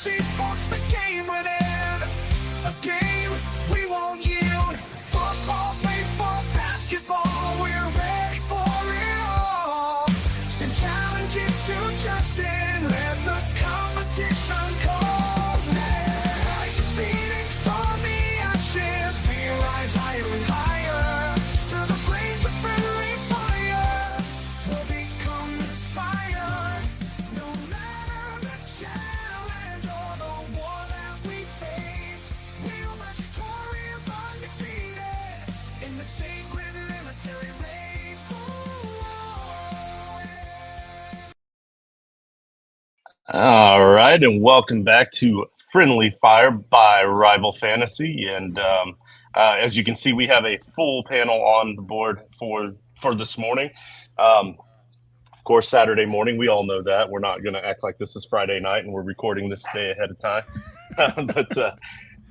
see sports, the game within. A game we won't yield. Football, baseball, basketball, we're ready for it all. Send challenges to Justin, let the competition call. Like Phoenix from the ashes, we rise higher and higher. To the flames of friendly fire, we'll become inspired. No matter the challenge or the war that we face, we'll emerge victorious, undefeated in the sacred military race. All right, and welcome back to Friendly Fire by Rival Fantasy. And as you can see, we have a full panel on the board for this morning. Of course, Saturday morning, we all know that. We're not going to act like this is Friday night and we're recording this day ahead of time.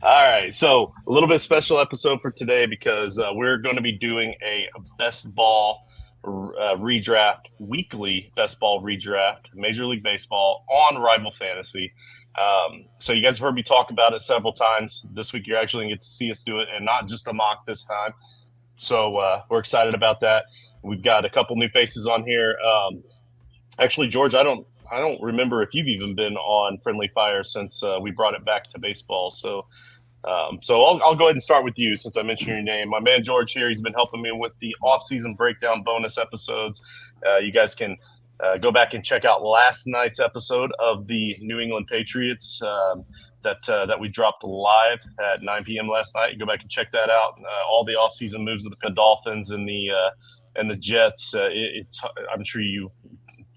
All right, so a little bit special episode for today because we're going to be doing a best ball redraft, weekly best ball redraft, Major League Baseball on Rival Fantasy. So you guys have heard me talk about it several times. This week you're actually going to get to see us do it, and not just a mock this time. So we're excited about that. We've got a couple new faces on here. Actually, George, I don't remember if you've even been on Friendly Fire since we brought it back to baseball. So I'll go ahead and start with you since I mentioned your name. My man George here, he's been helping me with the off-season breakdown bonus episodes. You guys can go back and check out last night's episode of the New England Patriots that we dropped live at 9 p.m. last night. You go back and check that out. All the off-season moves of the Dolphins and the Jets. I'm sure you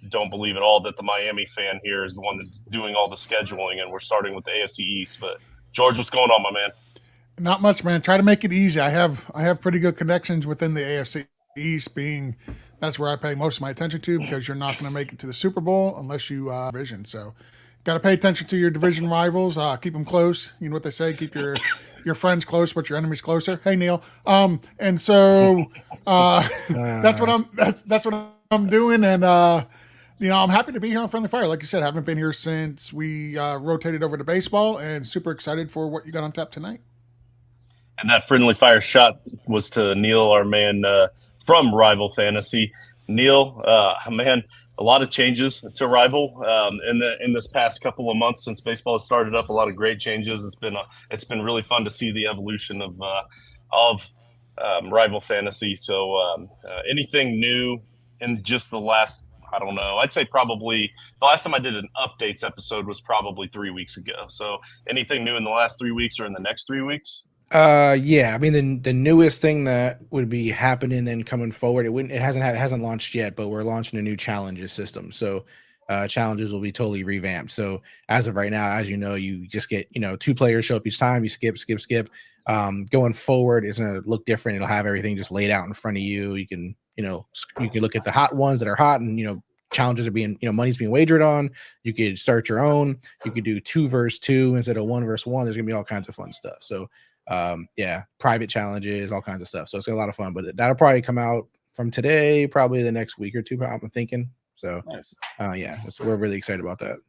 don't believe at all that the Miami fan here is the one that's doing all the scheduling, and we're starting with the AFC East. But George, what's going on, my man? Not much, man. Try to make it easy. I have pretty good connections within the AFC East, being that's where I pay most of my attention to, because you're not going to make it to the Super Bowl unless you division. So, got to pay attention to your division rivals. Keep them close. You know what they say: keep your friends close, but your enemies closer. Hey, Neal. And so that's what I'm doing, and I'm happy to be here on Friendly Fire. Like you said, I haven't been here since we rotated over to baseball, and super excited for what you got on tap tonight. And that Friendly Fire shot was to Neal, our man from Rival Fantasy. Neal, man, a lot of changes to Rival in this past couple of months since baseball has started up. A lot of great changes. It's been really fun to see the evolution of Rival Fantasy. So anything new in just the last, I don't know, I'd say probably the last time I did an updates episode was probably 3 weeks ago. So anything new in the last 3 weeks or in the next 3 weeks? Yeah, I mean the newest thing that would be happening then coming forward, it hasn't launched yet, but we're launching a new challenges system. So challenges will be totally revamped. So as of right now, as you know, you just get 2 players show up each time. You skip. Going forward, it's gonna look different. It'll have everything just laid out in front of you. You can look at the hot ones that are hot, and challenges are being money's being wagered on. You could start your own. You could do 2 versus 2 instead of 1 versus 1. There's gonna be all kinds of fun stuff. So private challenges, all kinds of stuff. So it's a lot of fun, but that'll probably come out from today, probably the next week or 2, I'm thinking. So nice. We're really excited about that.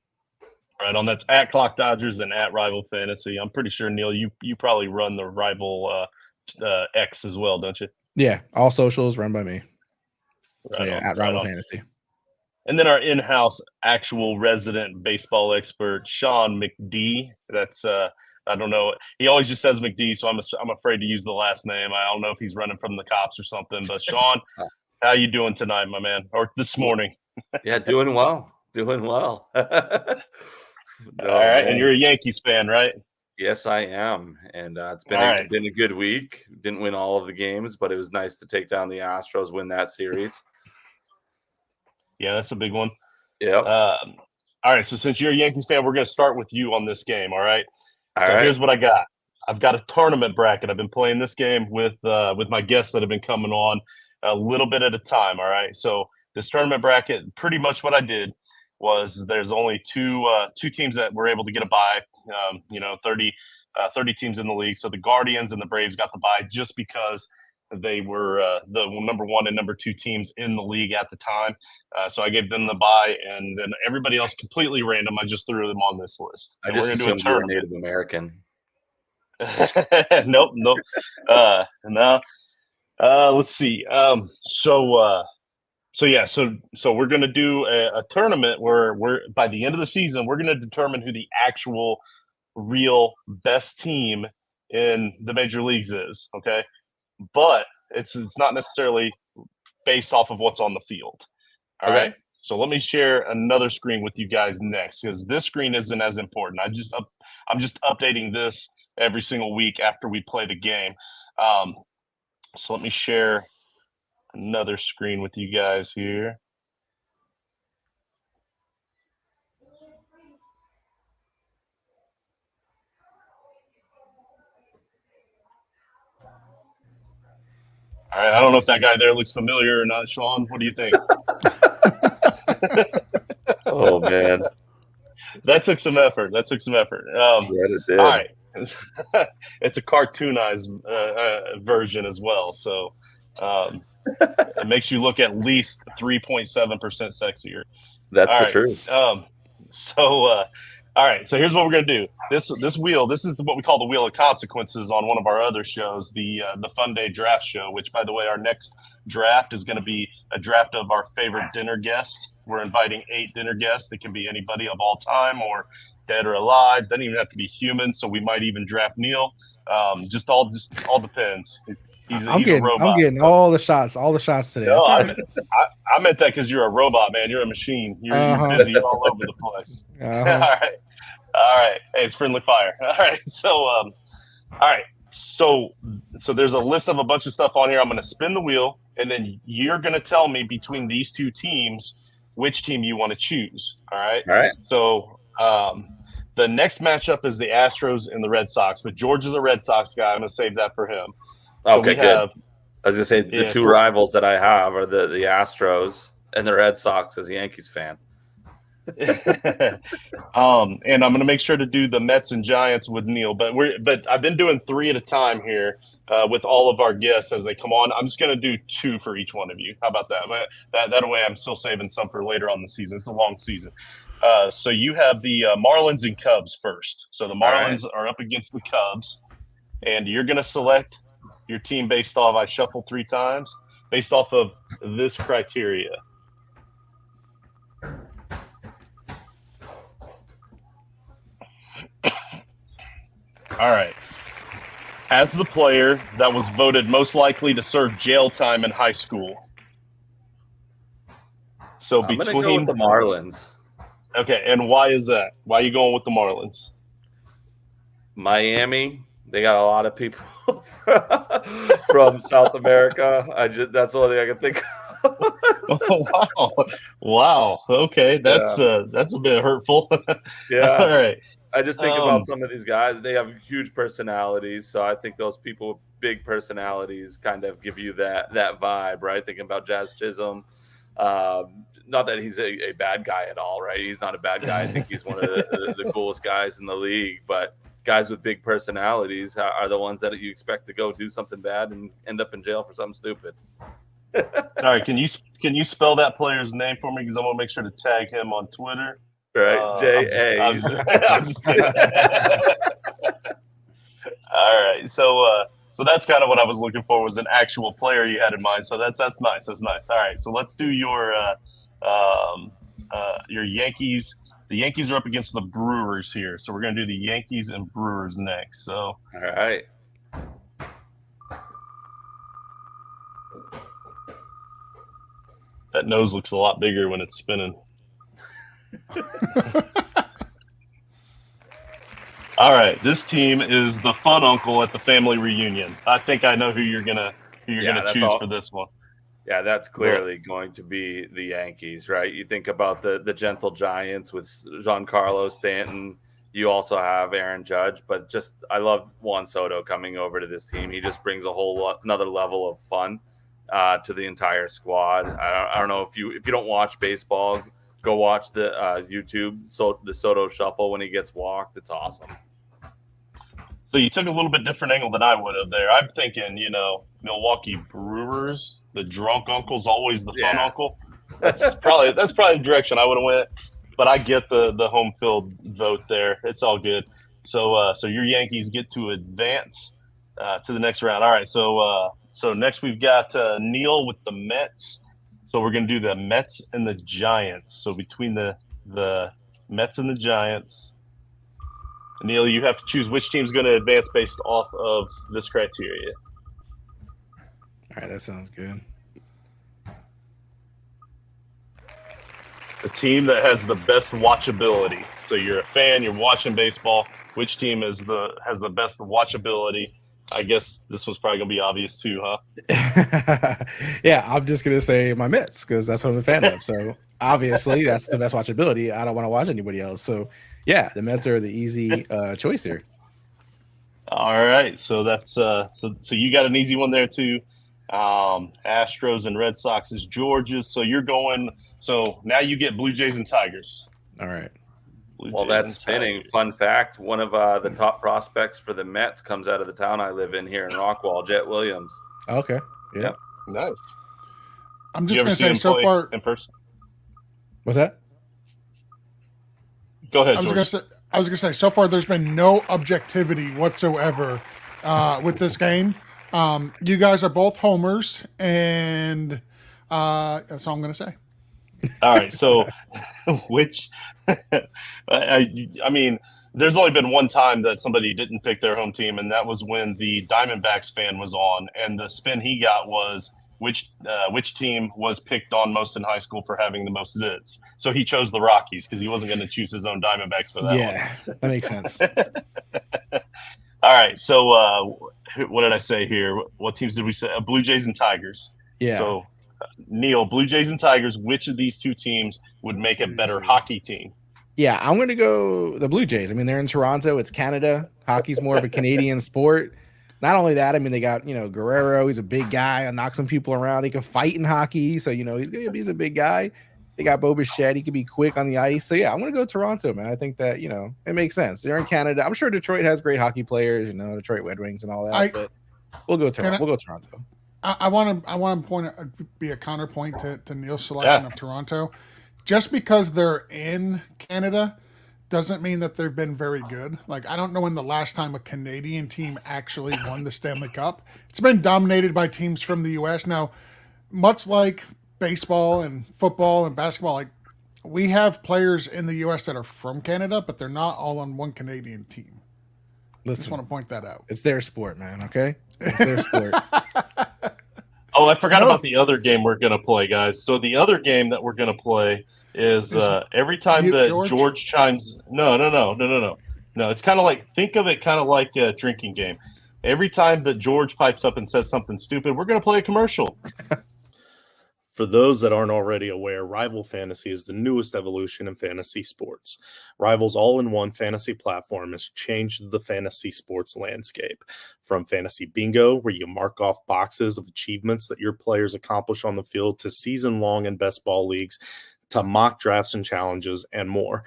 Right on. That's at Clock Dodgers and at Rival Fantasy. I'm pretty sure, Neal, you probably run the Rival X as well, don't you? Yeah, all socials run by me. So Right at Rival Fantasy. And then our in-house actual resident baseball expert, Sean McD. That's I don't know. He always just says McD, so I'm afraid to use the last name. I don't know if he's running from the cops or something. But Sean, how you doing tonight, my man, or this morning? Yeah, doing well. All right, and you're a Yankees fan, right? Yes, I am, and it's been a good week. Didn't win all of the games, but it was nice to take down the Astros, win that series. Yeah, that's a big one. Yeah. All right, so since you're a Yankees fan, we're going to start with you on this game. All right. All right. Here's what I got. I've got a tournament bracket. I've been playing this game with my guests that have been coming on a little bit at a time. All right. So this tournament bracket, pretty much what I did was there's only two teams that were able to get a bye. 30 teams in the league. So the Guardians and the Braves got the bye just because They were the number 1 and number 2 teams in the league at the time. So I gave them the bye, and then everybody else completely random. I just threw them on this list. I And just we're going to do a assumed you were tournament. Native American. Nope. No. Let's see. So we're going to do a tournament where we're by the end of the season, we're going to determine who the actual real best team in the major leagues is. Okay. But it's not necessarily based off of what's on the field. All right. So let me share another screen with you guys next, because this screen isn't as important. I'm just updating this every single week after we play the game. So let me share another screen with you guys here. All right, I don't know if that guy there looks familiar or not, Sean. What do you think? Oh man, that took some effort. Yeah, it did. All right, it's a cartoonized version as well, so it makes you look at least 3.7% sexier. That's all the right. truth. All right, so here's what we're gonna do. This wheel, this is what we call the Wheel of Consequences on one of our other shows, the Fun Day Draft Show. Which, by the way, our next draft is going to be a draft of our favorite dinner guest. We're inviting 8 dinner guests. It can be anybody of all time or dead or alive. Doesn't even have to be human. So we might even draft Neal. Just all depends. He's a robot. I'm getting all the shots today. No, right. I meant that because you're a robot, man. You're a machine. You're busy. You're all over the place. All right. Hey, it's Friendly Fire. All right. So there's a list of a bunch of stuff on here. I'm going to spin the wheel, and then you're going to tell me between these 2 teams which team you want to choose. All right. All right. So the next matchup is the Astros and the Red Sox, but George is a Red Sox guy. I'm going to save that for him. Okay, good. I was going to say the 2 rivals that I have are the Astros and the Red Sox as a Yankees fan. And I'm going to make sure to do the Mets and Giants with Neal, but I've been doing 3 at a time here with all of our guests as they come on. I'm just going to do 2 for each one of you. How about that? That way I'm still saving some for later on the season. It's a long season. So you have the Marlins and Cubs first. So the Marlins are up against the Cubs, and you're going to select your team based off, I shuffle 3 times, based off of this criteria. All right. As the player that was voted most likely to serve jail time in high school. So I'm going to go with the Marlins. Okay, and why is that? Why are you going with the Marlins? Miami, they got a lot of people from South America. That's the only thing I can think of. Wow. Okay, that's a bit hurtful. Yeah. All right. I just think about some of these guys. They have huge personalities, so I think those people with big personalities kind of give you that vibe, right? Thinking about Jazz Chisholm. Not that he's a bad guy at all, right? He's not a bad guy. I think he's one of the coolest guys in the league. But guys with big personalities are the ones that you expect to go do something bad and end up in jail for something stupid. All right, can you spell that player's name for me? Because I want to make sure to tag him on Twitter. Right, J.A. I'm just kidding. All right, so that's kind of what I was looking for, was an actual player you had in mind. So that's nice. That's nice. All right, so let's do your Yankees. The Yankees are up against the Brewers here, so we're going to do the Yankees and Brewers next. So all right. That nose looks a lot bigger when it's spinning. All right, this team is the fun uncle at the family reunion. I think I know who you're gonna choose for this one. Yeah, that's clearly going to be the Yankees, right? You think about the gentle giants with Giancarlo Stanton. You also have Aaron Judge, but I love Juan Soto coming over to this team. He just brings another level of fun to the entire squad. I don't know if you don't watch baseball, go watch the YouTube the Soto Shuffle when he gets walked. It's awesome. So you took a little bit different angle than I would have there. I'm thinking, Milwaukee Brewers. The drunk uncle's always the fun Yeah. uncle. That's probably the direction I would have went. But I get the home field vote there. It's all good. So your Yankees get to advance to the next round. All right. So next we've got Neal with the Mets. So we're gonna do the Mets and the Giants. So between the Mets and the Giants, Neal, you have to choose which team's going to advance based off of this criteria. All right, that sounds good. The team that has the best watchability. So you're a fan, you're watching baseball. Which team has the best watchability? I guess this was probably going to be obvious too, huh? Yeah, I'm just going to say my Mets because that's what I'm a fan of. So obviously that's the best watchability. I don't want to watch anybody else. So yeah, the Mets are the easy choice here. All right. So that's so you got an easy one there too. Astros and Red Sox is Georgia's. So you're going. So now you get Blue Jays and Tigers. All right. Well, that's spinning. Fun fact: one of the top prospects for the Mets comes out of the town I live in here in Rockwall, Jet Williams. Okay. Yeah. Yep. Nice. I'm just going to say so far. In person. What's that? Go ahead. I was going to say so far there's been no objectivity whatsoever with this game. You guys are both homers, and that's all I'm going to say. All right. So, which, I mean, there's only been one time that somebody didn't pick their home team, and that was when the Diamondbacks fan was on, and the spin he got was which team was picked on most in high school for having the most zits. So he chose the Rockies because he wasn't going to choose his own Diamondbacks for that one. Yeah, that makes sense. All right. So, what did I say here? What teams did we say? Blue Jays and Tigers. Yeah. So, Neal, Blue Jays and Tigers, which of these two teams would make a better hockey team? Yeah, I'm going to go the Blue Jays. I mean, they're in Toronto. It's Canada. Hockey's more of a Canadian sport. Not only that, I mean, they got, Guerrero. He's a big guy. I'll knock some people around. He can fight in hockey. So, he's a big guy. They got Bo Bichette. He can be quick on the ice. So, yeah, I'm going to go Toronto, man. I think that, it makes sense. They're in Canada. I'm sure Detroit has great hockey players, Detroit Red Wings and all that. But we'll go Toronto. We'll go Toronto. I want to be a counterpoint to Neal's selection of Toronto. Just because they're in Canada doesn't mean that they've been very good. Like, I don't know when the last time a Canadian team actually won the Stanley Cup. It's been dominated by teams from the U.S. Now, much like baseball and football and basketball, like, we have players in the U.S. that are from Canada, but they're not all on one Canadian team. Listen, I just want to point that out. It's their sport, man, okay? It's their sport. Oh, I forgot about the other game we're going to play, guys. So the other game that we're going to play is every time that George chimes. No. It's kind of like, think of it kind of like a drinking game. Every time that George pipes up and says something stupid, we're going to play a commercial. For those that aren't already aware, Rival Fantasy is the newest evolution in fantasy sports. Rival's all-in-one fantasy platform has changed the fantasy sports landscape. From fantasy bingo, where you mark off boxes of achievements that your players accomplish on the field, to season-long and best ball leagues, to mock drafts and challenges, and more.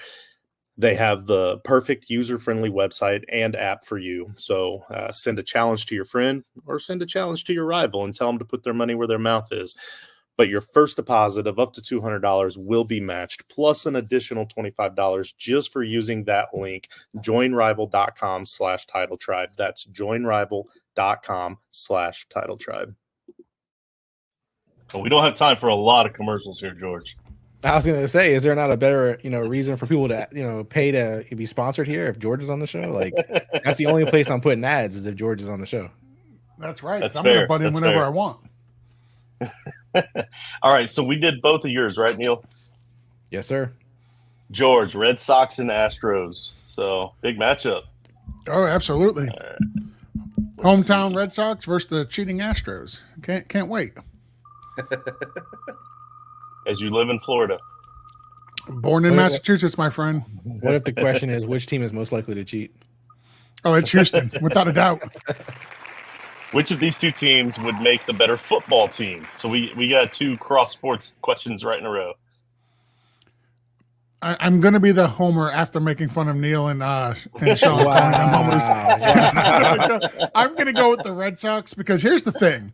They have the perfect user-friendly website and app for you. So send a challenge to your friend or send a challenge to your rival and tell them to put their money where their mouth is. But your first deposit of up to $200 will be matched, plus an additional $25 just for using that link, joinrival.com/titletribe. That's joinrival.com/titletribe. Well, we don't have time for a lot of commercials here, George. I was going to say, is there not a better, reason for people to, pay to be sponsored here if George is on the show? Like, that's the only place I'm putting ads is if George is on the show. That's right. That's I'm fair. going to butt in That's whenever fair. I want. All right, so we did both of yours, right, Neal? Yes, sir. George, Red Sox and Astros. So big matchup. Oh, absolutely. Right. Hometown Red Sox versus the cheating Astros. Can't wait. As you live in Florida. Born in Massachusetts, my friend. What if the question is which team is most likely to cheat? Oh, it's Houston, without a doubt. Which of these two teams would make the better football team? So we got two cross sports questions right in a row. I'm going to be the homer after making fun of Neal and Sean. Wow. I'm going to go with the Red Sox because here's the thing.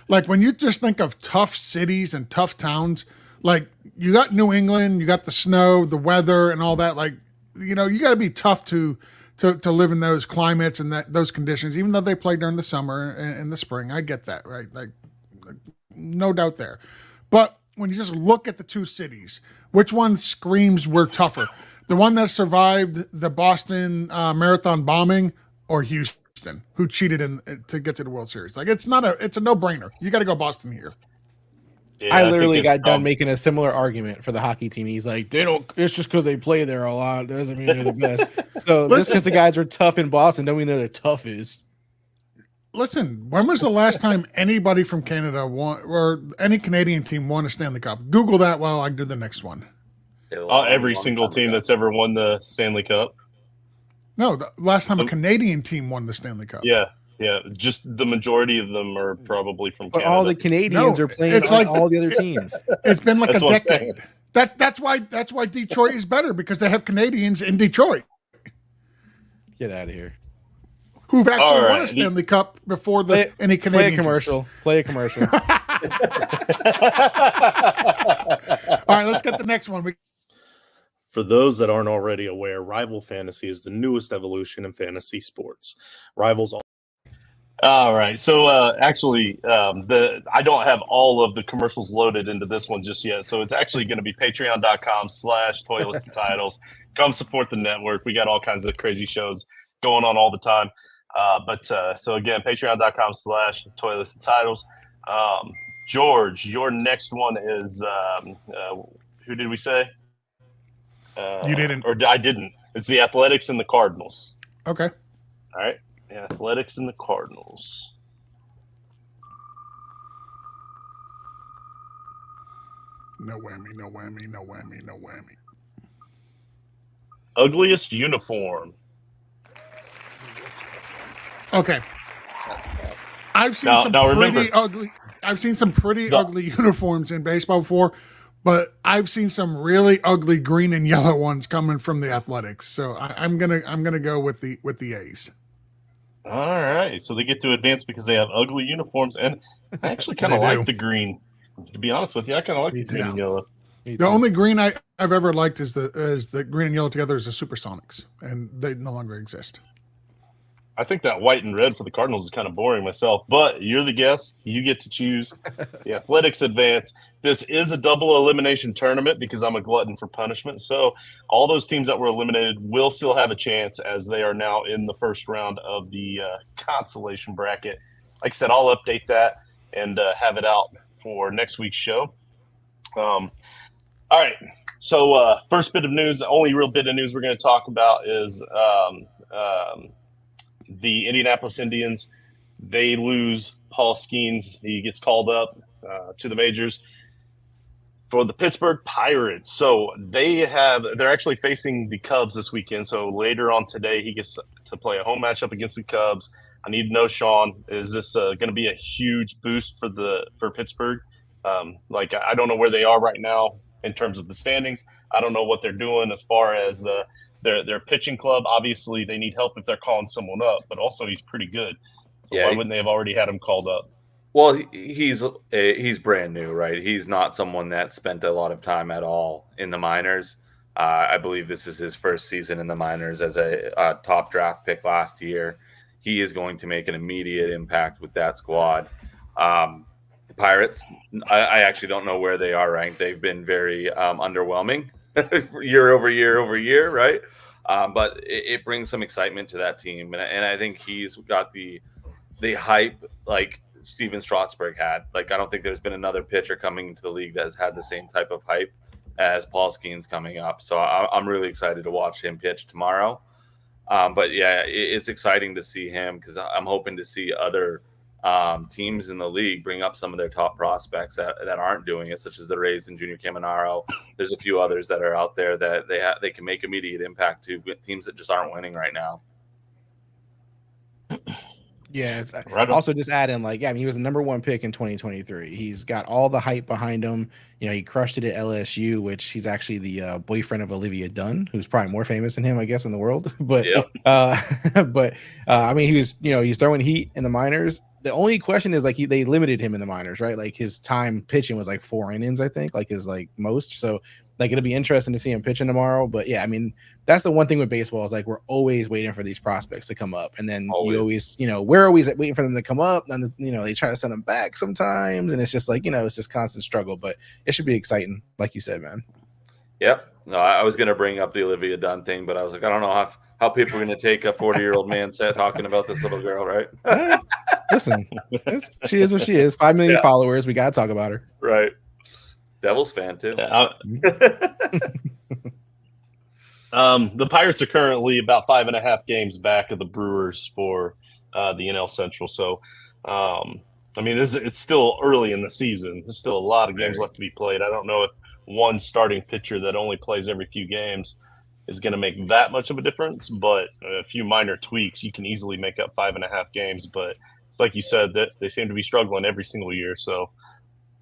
Like when you just think of tough cities and tough towns, like you got New England, you got the snow, the weather, and all that. Like, you know, you got to be tough to live in those climates and those conditions. Even though they play during the summer and the spring, I get that, right? Like no doubt there. But when you just look at the two cities, which one screams we're tougher? The one that survived the Boston Marathon bombing, or Houston, who cheated to get to the World Series? Like it's a no-brainer. You got to go Boston here. Yeah, I literally think got done making a similar argument for the hockey team. He's like, they don't. It's just because they play there a lot. That doesn't mean they're the best. So just because the guys are tough in Boston, don't mean they're the toughest. Listen, when was the last time anybody from Canada won, or any Canadian team won a Stanley Cup? Google that while I do the next one. every single team that's ever won the Stanley Cup. No, the last time a Canadian team won the Stanley Cup. Yeah. Just the majority of them are probably from But Canada. all the Canadians are playing like all the other teams. It's been like That's a what I'm decade. That's why Detroit is better, because they have Canadians in Detroit Get out of here. who've actually All won a right. Stanley Cup before any Play Canadian a teams. commercial. Play a commercial. All right, let's get the next one. For those that aren't already aware, Rival Fantasy is the newest evolution in fantasy sports. Rivals All right. So actually, I don't have all of the commercials loaded into this one just yet. So it's actually going to be patreon.com/toyless titles. Come support the network. We got all kinds of crazy shows going on all the time. So again, patreon.com/toyless titles. George, your next one is who did we say? You didn't. Or I didn't. It's the Athletics and the Cardinals. Okay. All right. Athletics and the Cardinals. No whammy, no whammy, no whammy, no whammy. Ugliest uniform. Okay. I've seen pretty ugly. I've seen some pretty ugly uniforms in baseball before, but I've seen some really ugly green and yellow ones coming from the Athletics. So I'm gonna go with the A's. All right. So they get to advance because they have ugly uniforms, and I actually kind of They do. like the green. To be honest with you, I kind of like the green and yellow. The only green I've ever liked is the green and yellow together is the Supersonics, and they no longer exist. I think that white and red for the Cardinals is kind of boring myself, but you're the guest. You get to choose. The Athletics advance. This is a double elimination tournament because I'm a glutton for punishment. So all those teams that were eliminated will still have a chance, as they are now in the first round of the consolation bracket. Like I said, I'll update that and have it out for next week's show. All right. So first bit of news, the only real bit of news we're going to talk about is the Indianapolis Indians. They lose Paul Skeens. He gets called up to the majors for the Pittsburgh Pirates. So they're actually facing the Cubs this weekend. So later on today, he gets to play a home matchup against the Cubs. I need to know, Sean, is this going to be a huge boost for Pittsburgh? I don't know where they are right now in terms of the standings. I don't know what they're doing as far as their pitching club. Obviously, they need help if they're calling someone up, but also he's pretty good. So why wouldn't they have already had him called up? Well, he's brand new, right? He's not someone that spent a lot of time at all in the minors. I believe this is his first season in the minors as a top draft pick last year. He is going to make an immediate impact with that squad. The Pirates, I actually don't know where they are ranked. They've been very underwhelming year over year, right? But it brings some excitement to that team, and I think he's got the hype like Steven Strasburg had. Like, I don't think there's been another pitcher coming into the league that has had the same type of hype as Paul Skeens coming up. So I'm really excited to watch him pitch tomorrow. But yeah, it's exciting to see him because I'm hoping to see other teams in the league bring up some of their top prospects that aren't doing it, such as the Rays and Junior Caminero. There's a few others that are out there that they can make immediate impact to teams that just aren't winning right now. Yeah, it's Right on. also just add in he was the number 1 pick in 2023. He's got all the hype behind him. You know, he crushed it at LSU, which he's actually the boyfriend of Olivia Dunn, who's probably more famous than him, I guess, in the world. But Yep. I mean, he was he's throwing heat in the minors, the only question is like they limited him in the minors, right? Like his time pitching was like 4 innings, I think, like his like most. So like it'll be interesting to see him pitching tomorrow. But yeah, I mean, that's the one thing with baseball is like we're always waiting for these prospects to come up, and then you always, we're always waiting for them to come up, and they try to send them back sometimes, and it's just like it's this constant struggle. But it should be exciting, like you said, man. Yep. No, I was going to bring up the Olivia Dunn thing, but I was like, I don't know how people are going to take a 40-year-old man talking about this little girl, right? Listen, she is what she is. 5 million followers. We got to talk about her. Right. Devils fan, too. Yeah, the Pirates are currently about 5.5 games back of the Brewers for the NL Central. So, I mean, it's still early in the season. There's still a lot of games left to be played. I don't know if one starting pitcher that only plays every few games is going to make that much of a difference, but a few minor tweaks, you can easily make up 5.5 games. But it's like you said, that they seem to be struggling every single year. So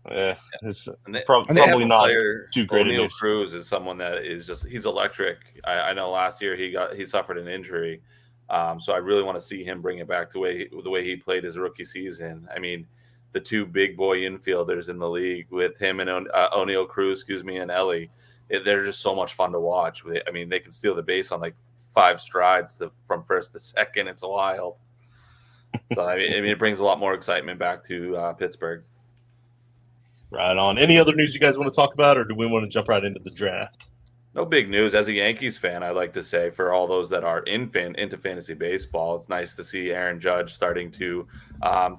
it's probably not too great. Neal Cruz is someone that is he's electric. I know last year he suffered an injury. So I really want to see him bring it back to the way he played his rookie season. I mean, the two big boy infielders in the league with him and O'Neal Cruz, and Ellie, they're just so much fun to watch. I mean, they can steal the base on like 5 strides from first to second. It's wild. So I mean, it brings a lot more excitement back to Pittsburgh. Right on. Any other news you guys want to talk about, or do we want to jump right into the draft? No big news. As a Yankees fan, I like to say for all those that are into fantasy baseball, it's nice to see Aaron Judge starting to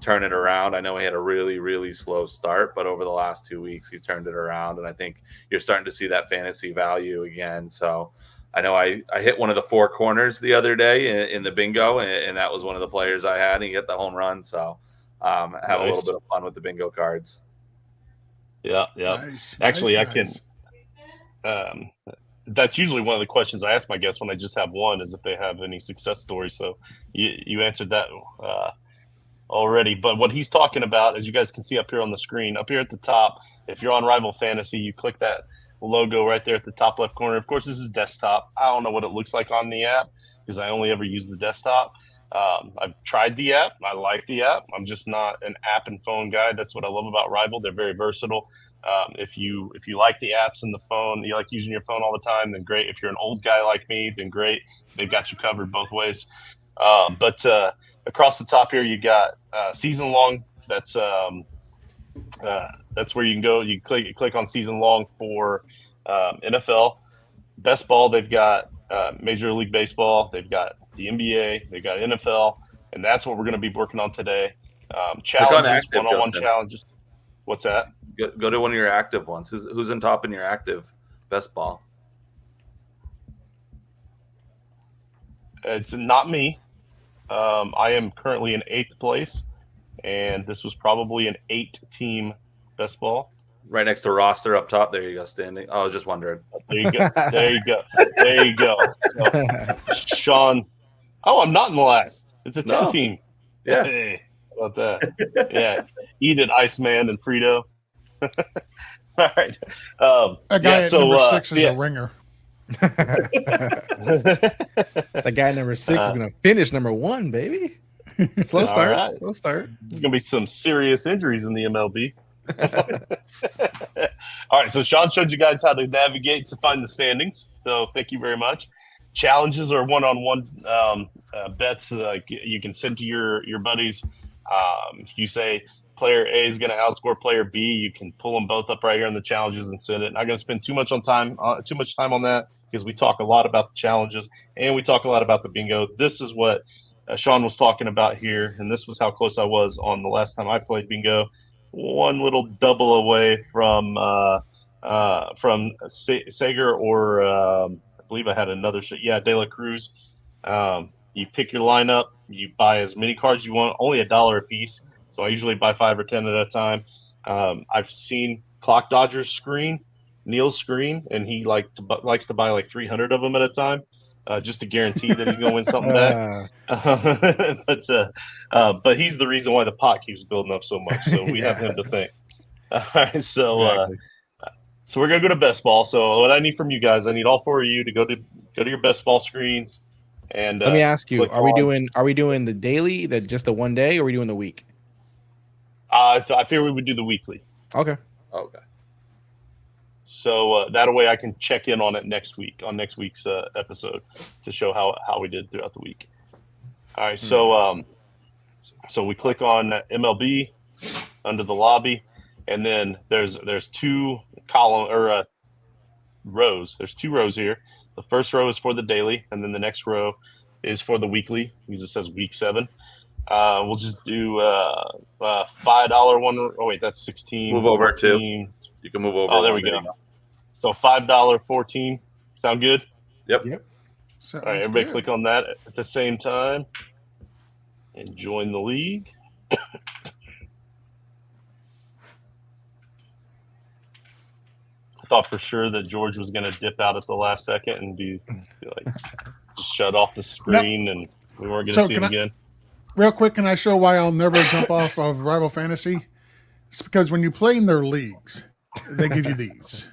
turn it around. I know he had a really, really slow start, but over the last 2 weeks, he's turned it around, and I think you're starting to see that fantasy value again. So I know I hit one of the 4 corners the other day in the bingo, and that was one of the players I had, and he hit the home run. So have a little bit of fun with the bingo cards. Yeah. Nice. Actually, Nice. I can. That's usually one of the questions I ask my guests when I just have one, is if they have any success stories. So you answered that already. But what he's talking about, as you guys can see up here on the screen, up here at the top, if you're on Rival Fantasy, you click that logo right there at the top left corner. Of course, this is desktop. I don't know what it looks like on the app because I only ever use the desktop. I've tried the app. I like the app. I'm just not an app and phone guy. That's what I love about Rival. They're very versatile. If you like the apps and the phone, you like using your phone all the time, then great. If you're an old guy like me, then great. They've got you covered both ways. But across the top here, you got season long. That's where you can go. You click on season long for NFL. Best ball, they've got Major League Baseball. They've got the NBA. They've got NFL. And that's what we're going to be working on today. Challenges, one-on-one challenges. What's that? Go to one of your active ones. Who's in top in your active best ball? It's not me. I am currently in 8th place, and this was probably an 8-team best ball. Right next to roster up top. There you go, standing. I was just wondering. There you go. There you go. So, Sean. Oh, I'm not in the last. It's a 10-team. Yeah. Hey, how about that? Yeah. Eat it, Iceman and Frito. All right. That guy at number 6 is a ringer. That guy number 6 is going to finish number 1, baby. Slow start. Right. Slow start. There's going to be some serious injuries in the MLB. All right. So Sean showed you guys how to navigate to find the standings. So thank you very much. Challenges are one-on-one bets you can send to your buddies. If you say player A is going to outscore player B, you can pull them both up right here in the challenges and send it. Not going to spend too much time on that because we talk a lot about the challenges and we talk a lot about the bingo. This is what Sean was talking about here, and this was how close I was on the last time I played bingo. One little double away from Sager or I believe I had another shot. Yeah, De La Cruz. You pick your lineup. You buy as many cards as you want, only $1 a piece. So I usually buy 5 or 10 at a time. I've seen Clock Dodger's screen, Neal's screen, and he likes to buy like 300 of them at a time, just to guarantee that he's going to win something back. But he's the reason why the pot keeps building up so much. So we have him to thank. All right, so Exactly. So we're gonna go to best ball. So what I need from you guys, I need all 4 of you to go to your best ball screens. And Let me ask you: click Are we doing the daily, just the one day, or are we doing the week? I figured we would do the weekly. Okay. Okay. So that way I can check in on it next week's episode to show how we did throughout the week. All right, so we click on MLB under the lobby, and then there's two rows. There's 2 rows here. The first row is for the daily, and then the next row is for the weekly because it says week 7. We'll just do $5 one. Oh wait, that's 16. Move over 14. too. You can move over. Oh, there we go. So $5, 14. Sound good? Yep. So All right, everybody click on that at the same time and join the league. I thought for sure that George was going to dip out at the last second and be like, just shut off the screen and we weren't going to see him again. Real quick, can I show why I'll never jump off of Rival Fantasy? It's because when you play in their leagues, they give you these.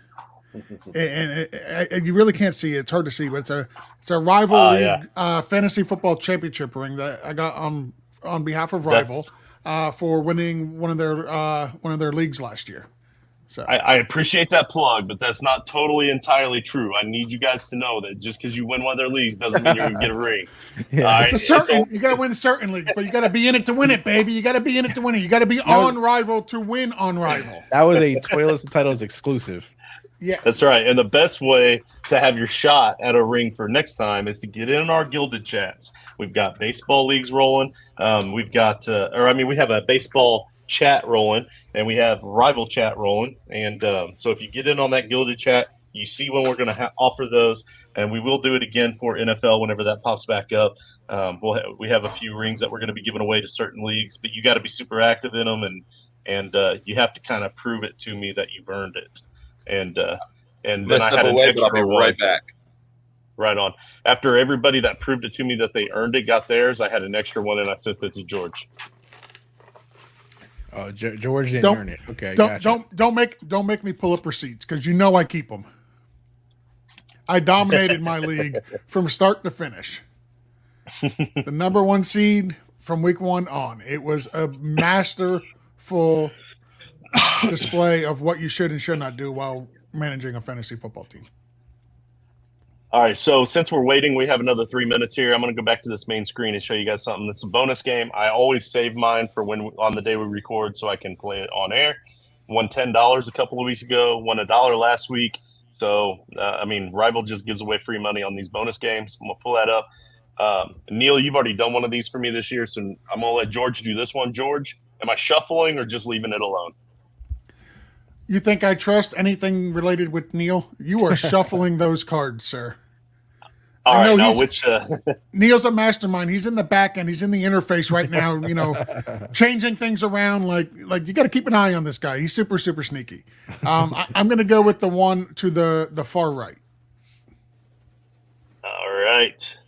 And you really can't see it. It's hard to see, but it's a Rival League Fantasy Football Championship ring that I got on behalf of Rival for winning one of their leagues last year. So I appreciate that plug, but that's not totally entirely true. I need you guys to know that just because you win one of their leagues doesn't mean you're going to get a ring. You got to win certain leagues, but you got to be in it to win it, baby. You got to be in it to win it. You got to be on Rival to win on Rival. That was a Toilets and Titles exclusive. Yes. That's right. And the best way to have your shot at a ring for next time is to get in our gilded chats. We've got baseball leagues rolling. We have a baseball chat rolling, and we have Rival chat rolling. And so if you get in on that gilded chat, you see when we're going to offer those, and we will do it again for NFL whenever that pops back up. We have a few rings that we're going to be giving away to certain leagues, but you got to be super active in them, and you have to kind of prove it to me that you've earned it. And then I had an extra one. Right back. Right on. After everybody that proved it to me that they earned it got theirs, I had an extra one, and I sent it to George. Oh, George didn't earn it. Okay, don't make me pull up receipts because you know I keep them. I dominated my league from start to finish. The number 1 seed from week 1 on. It was a masterful display of what you should and should not do while managing a fantasy football team. All right, so since we're waiting, we have another 3 minutes here. I'm going to go back to this main screen and show you guys something. It's a bonus game. I always save mine for on the day we record so I can play it on air. Won $10 a couple of weeks ago, won $1 last week. So, Rival just gives away free money on these bonus games. I'm going to pull that up. Neal, you've already done one of these for me this year, so I'm going to let George do this one. George, am I shuffling or just leaving it alone? You think I trust anything related with Neal? You are shuffling those cards, sir. All right, now which Neal's a mastermind. He's in the back end. He's in the interface right now, changing things around. Like you got to keep an eye on this guy. He's super, super sneaky. I'm going to go with the one to the far right. All right.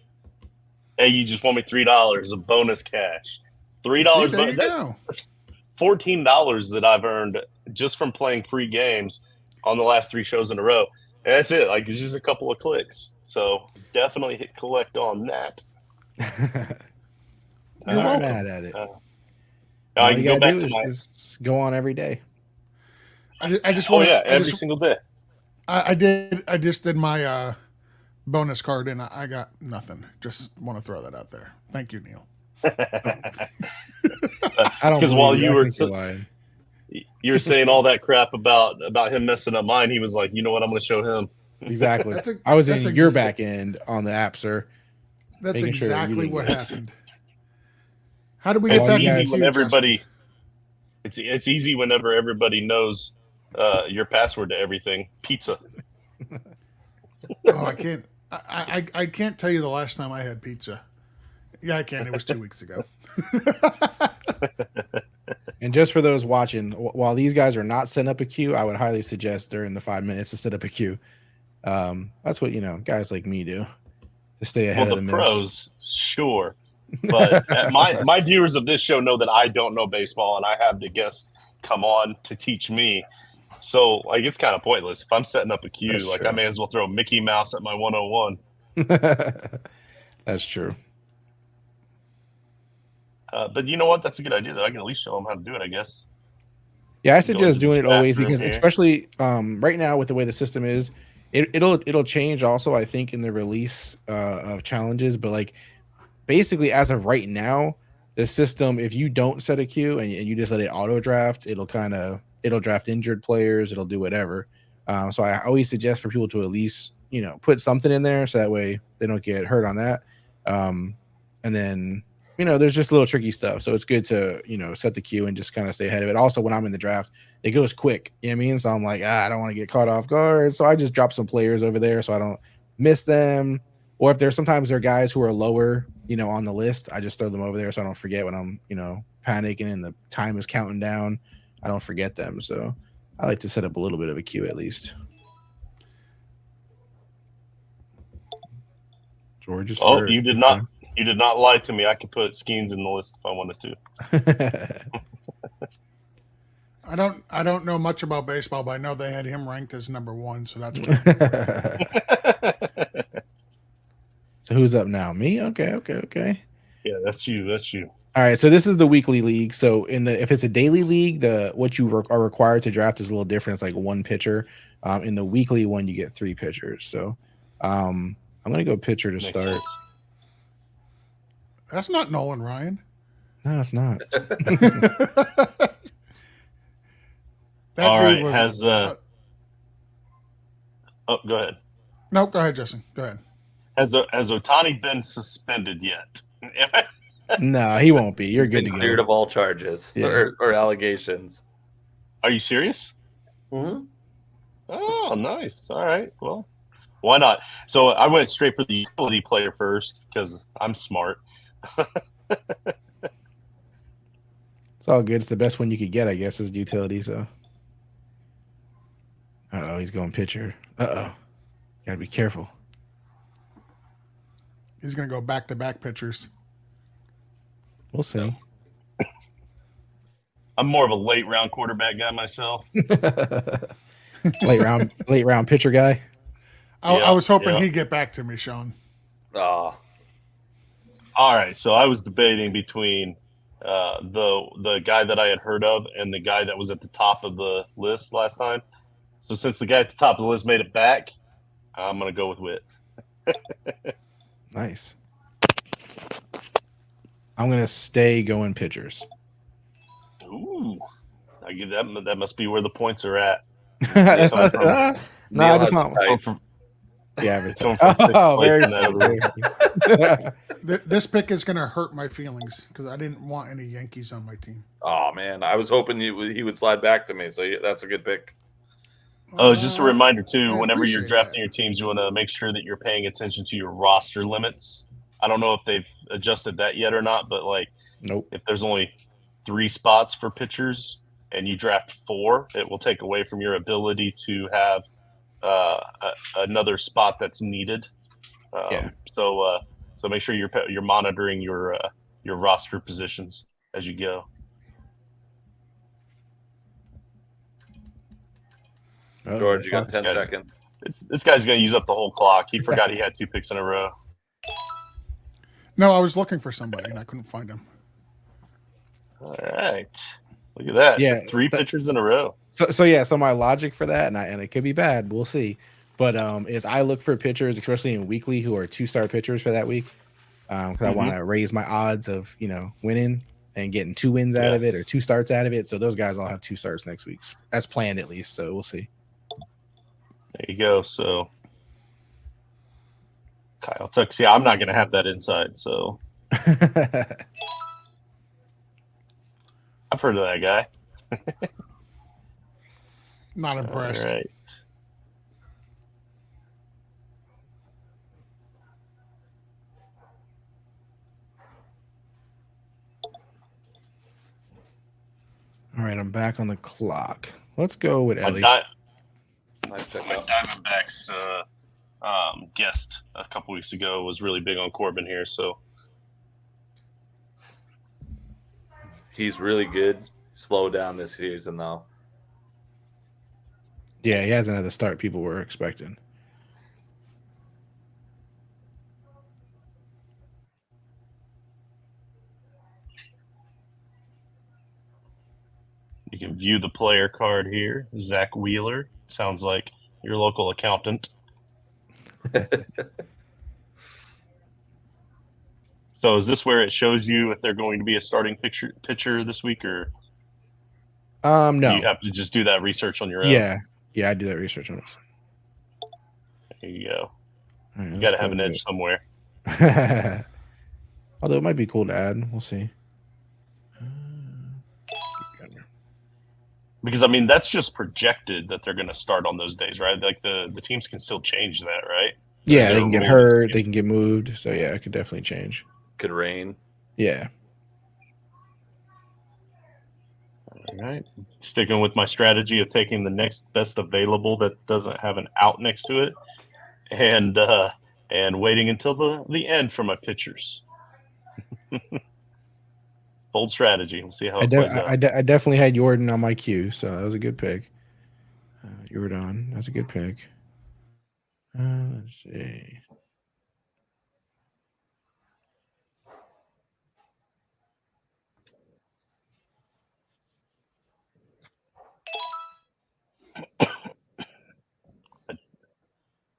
Hey, you just won me $3 of bonus cash. $3. That's $14 that I've earned just from playing free games on the last 3 shows in a row. And that's it. Like, it's just a couple of clicks. So definitely hit collect on that. I'm not mad at it. I can go back to just go on every day. Every single day. I just did my bonus card and I got nothing. Just want to throw that out there. Thank you, Neal. Because while you were saying all that crap about him messing up mine, he was like, you know what, I'm going to show him. Exactly. I was in your back end on the app, sir. That's exactly what happened. How did we get that easy when everybody? It's easy whenever everybody knows your password to everything. Pizza. Oh, I can't. I can't tell you the last time I had pizza. Yeah, I can. It was 2 weeks ago. And just for those watching, while these guys are not setting up a queue, I would highly suggest during the 5 minutes to set up a queue. That's what guys like me do to stay ahead of the pros, sure. But my viewers of this show know that I don't know baseball, and I have the guests come on to teach me. So it's kind of pointless if I'm setting up a queue. That's true. I may as well throw Mickey Mouse at my 101. That's true. But you know what? That's a good idea. That I can at least show them how to do it, I guess. Yeah, I Go suggest into the doing it draft always room because, here. especially right now with the way the system is, it'll change also. I think in the release of challenges, but like basically as of right now, the system, if you don't set a queue and you just let it auto draft, it'll draft injured players, it'll do whatever. So I always suggest for people to at least put something in there so that way they don't get hurt on that. And then there's just little tricky stuff. So it's good to, set the queue and just kind of stay ahead of it. Also, when I'm in the draft, it goes quick. You know what I mean? So I'm like, I don't want to get caught off guard. So I just drop some players over there so I don't miss them. Or if sometimes there are guys who are lower, on the list, I just throw them over there so I don't forget when I'm, panicking and the time is counting down. I don't forget them. So I like to set up a little bit of a queue at least. George is Oh, first. you did not lie to me. I could put Skeens in the list if I wanted to. I don't know much about baseball, but I know they had him ranked as number 1, so that's what. So who's up now? Me? Okay. Yeah, that's you. All right, so this is the weekly league. So if it's a daily league, what you are required to draft is a little different. It's like 1 pitcher. In the weekly one, you get 3 pitchers. So I'm gonna go pitcher to Makes start. sense. That's not Nolan Ryan. No, it's not. That All dude right. was. Has oh, go ahead. No, go ahead, Justin. Go ahead. Has Ohtani been suspended yet? No, he won't be. You're He's good been to cleared go. of all charges Yeah. or allegations. Are you serious? Mm-hmm. Oh, nice. All right. Well, why not? So I went straight for the utility player first because I'm smart. It's all good. It's the best one you could get, I guess, is utility. So, he's going pitcher. Gotta be careful. He's going to go back-to-back pitchers. We'll see. I'm more of a late round quarterback guy myself. late round pitcher guy. I was hoping he'd get back to me, Sean. Oh, All right. So I was debating between the guy that I had heard of and the guy that was at the top of the list last time. So since the guy at the top of the list made it back, I'm going to go with Witt. Nice. I'm gonna stay going pitchers. Ooh, I get that. That must be where the points are at. That's coming not, from- no, I just want. Going from, Yeah, going from sixth place very in that over. This pick is going to hurt my feelings because I didn't want any Yankees on my team. oh man, I was hoping he would slide back to me. So that's a good pick. Oh, just a reminder too. I Whenever you're appreciate drafting that. your teams, you want to make sure that you're paying attention to your roster limits. I don't know if they've adjusted that yet or not, but like, Nope. if there's only 3 spots for pitchers and you draft 4, it will take away from your ability to have another spot that's needed. Yeah. So make sure you're monitoring your roster positions as you go. George, you got 10 guys. seconds. This guy's going to use up the whole clock. He forgot he had 2 picks in a row. No, I was looking for somebody and I couldn't find him. All right. Look at that. Yeah, 3 pitchers in a row. So my logic for that, and it could be bad, we'll see. But is I look for pitchers, especially in weekly, who are 2-star pitchers for that week, because I want to raise my odds of winning and getting 2 wins out of it or 2 starts out of it. So those guys all have 2 starts next week. That's planned at least. So we'll see. There you go. So Kyle Tuck. See, I'm not going to have that inside. So I've heard of that guy. Not impressed. All right. All right, I'm back on the clock. Let's go with My Ellie. Nice pick My up. Diamondbacks guest a couple weeks ago was really big on Corbin here. So He's really good. Slow down this season though. Yeah, he hasn't had the start people were expecting. you can view the player card here. Zach Wheeler. Sounds like your local accountant. So is this where it shows you if they're going to be a starting pitcher this week, or No. do you have to just do that research on your own? Yeah, I do that research on it. There you go. All right, You got to have an edge somewhere. Although it might be cool to add. We'll see. Because, I mean, that's just projected that they're going to start on those days, right? Like the teams can still change that, right? Yeah, they can get hurt. They can get moved. So, yeah, it could definitely change. Could rain. Yeah. All right. Sticking with my strategy of taking the next best available that doesn't have an out next to it and waiting until the end for my pitchers. Bold strategy. We'll see how it plays out. I definitely had Jordan on my queue, so that was a good pick. Jordan, that's a good pick. Let's see.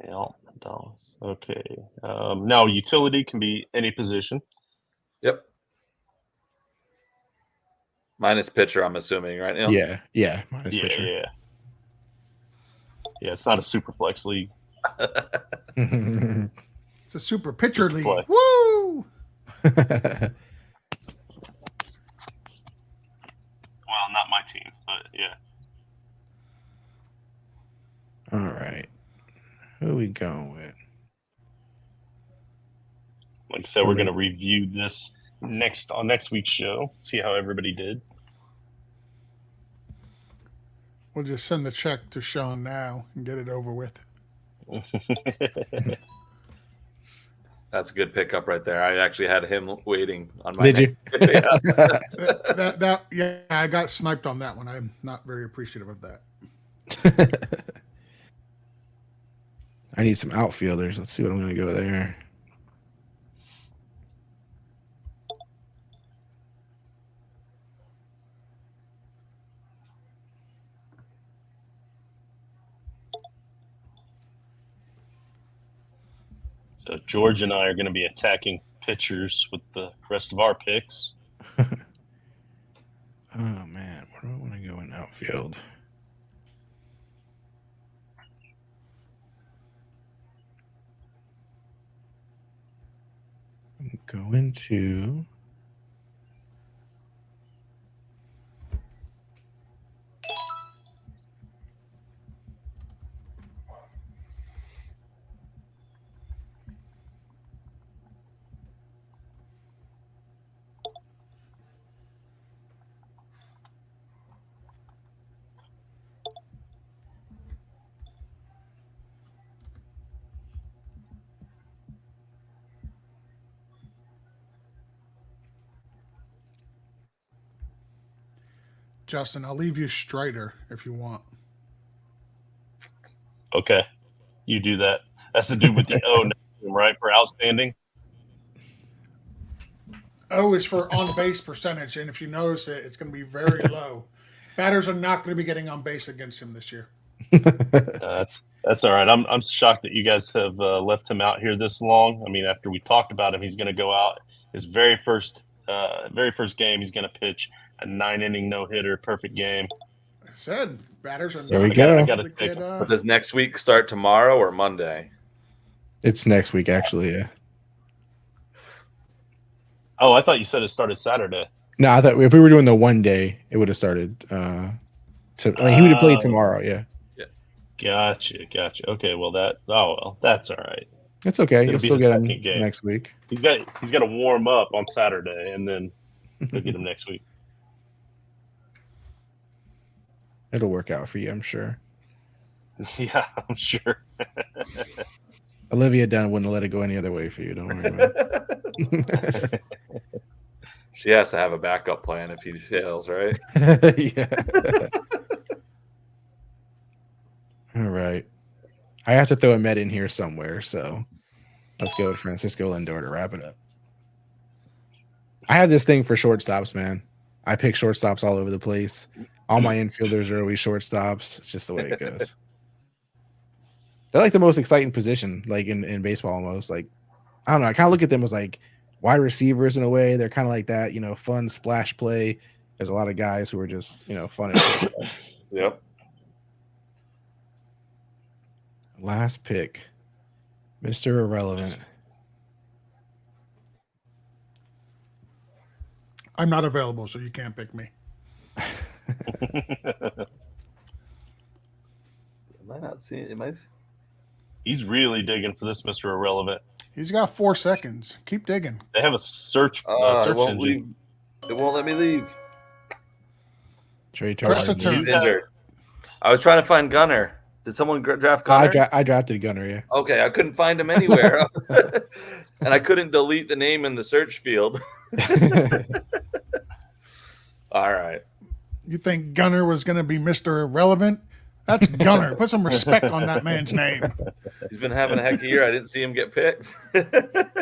Yeah, Dallas. Okay. Now, utility can be any position. Yep. Minus pitcher, I'm assuming, right now. Yeah. Minus pitcher. Yeah. It's not a super flex league. It's a super pitcher Just league. flex. Woo! Well, not my team, but yeah. All right. Who are we going with? Like I said, we're going to review this on next week's show. See how everybody did. We'll just send the check to Sean now and get it over with. That's a good pickup right there. I actually had him waiting on my. Did you? Yeah, I got sniped on that one. I'm not very appreciative of that. I need some outfielders. Let's see what I'm going to go there. So George and I are going to be attacking pitchers with the rest of our picks. Oh, man. Where do I want to go in outfield? I'm going to... Justin, I'll leave you Strider if you want. Okay. You do that. That's the dude with the O, right, for outstanding? O is for on base percentage, and if you notice it, it's going to be very low. Batters are not going to be getting on base against him this year. That's all right. I'm shocked that you guys have left him out here this long. I mean, after we talked about him, he's going to go out his very first game. He's going to pitch a 9-inning no-hitter, perfect game. I said batters are. There we not go. gonna I gotta get, take But does next week start tomorrow or Monday? It's next week, actually, yeah. Oh, I thought you said it started Saturday. No, I thought if we were doing the one day, it would have started. He would have played tomorrow, yeah. Gotcha. Okay, well that's all right. It's okay. It'll You'll be still the get him second game. next week. He's got to warm up on Saturday, and then we'll get him next week. It'll work out for you, I'm sure. Yeah, I'm sure. Olivia Dunn wouldn't let it go any other way for you. Don't worry about it. She has to have a backup plan if he fails, right? Yeah. All right. I have to throw a med in here somewhere, so let's go with Francisco Lindor to wrap it up. I have this thing for shortstops, man. I pick shortstops all over the place. All my infielders are always shortstops. It's just the way it goes. They're like the most exciting position, like in baseball almost. Like, I don't know. I kind of look at them as like wide receivers in a way. They're kind of like that, fun splash play. There's a lot of guys who are just, fun and shortstop. Yep. Last pick, Mr. Irrelevant. I'm not available, so you can't pick me. Am I not seeing? Am I? He's really digging for this Mr. Irrelevant. He's got 4 seconds. Keep digging. They have a search It won't engine. leave. It won't let me leave. Trey Press a Turner. turn. He's injured. I was trying to find Gunner. Did someone draft Gunner? I drafted Gunner, yeah. Okay, I couldn't find him anywhere, and I couldn't delete the name in the search field. All right. You think Gunner was going to be Mr. Irrelevant? That's Gunner. Put some respect on that man's name. He's been having a heck of a year. I didn't see him get picked.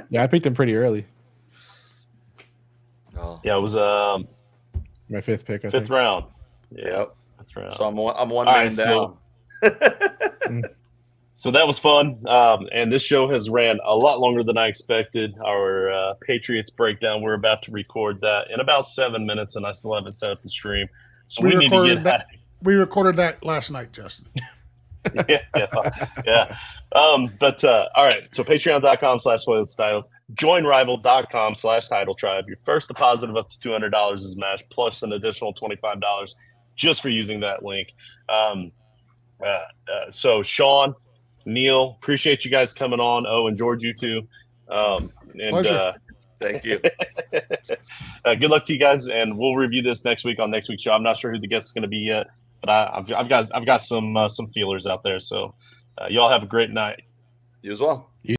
Yeah, I picked him pretty early. Oh, Yeah, it was My 5th pick, I fifth think. round. Yeah, yep. fifth round. So I'm one All man right, down. So that was fun. And this show has ran a lot longer than I expected. Our Patriots breakdown, we're about to record that in about 7 minutes, and I still haven't set up the stream. So we need to get that. We recorded that last night, Justin. yeah. All right. So patreon.com/SpoiledTitles. Join rival.com/Title Tribe. Your first deposit of up to $200 is matched, plus an additional $25 just for using that link. So Sean, Neal, appreciate you guys coming on. Oh, and George, you too. Pleasure. Thank you. Good luck to you guys, and we'll review this next week on next week's show. I'm not sure who the guest is going to be yet, but I've got some feelers out there. So y'all have a great night. You as well.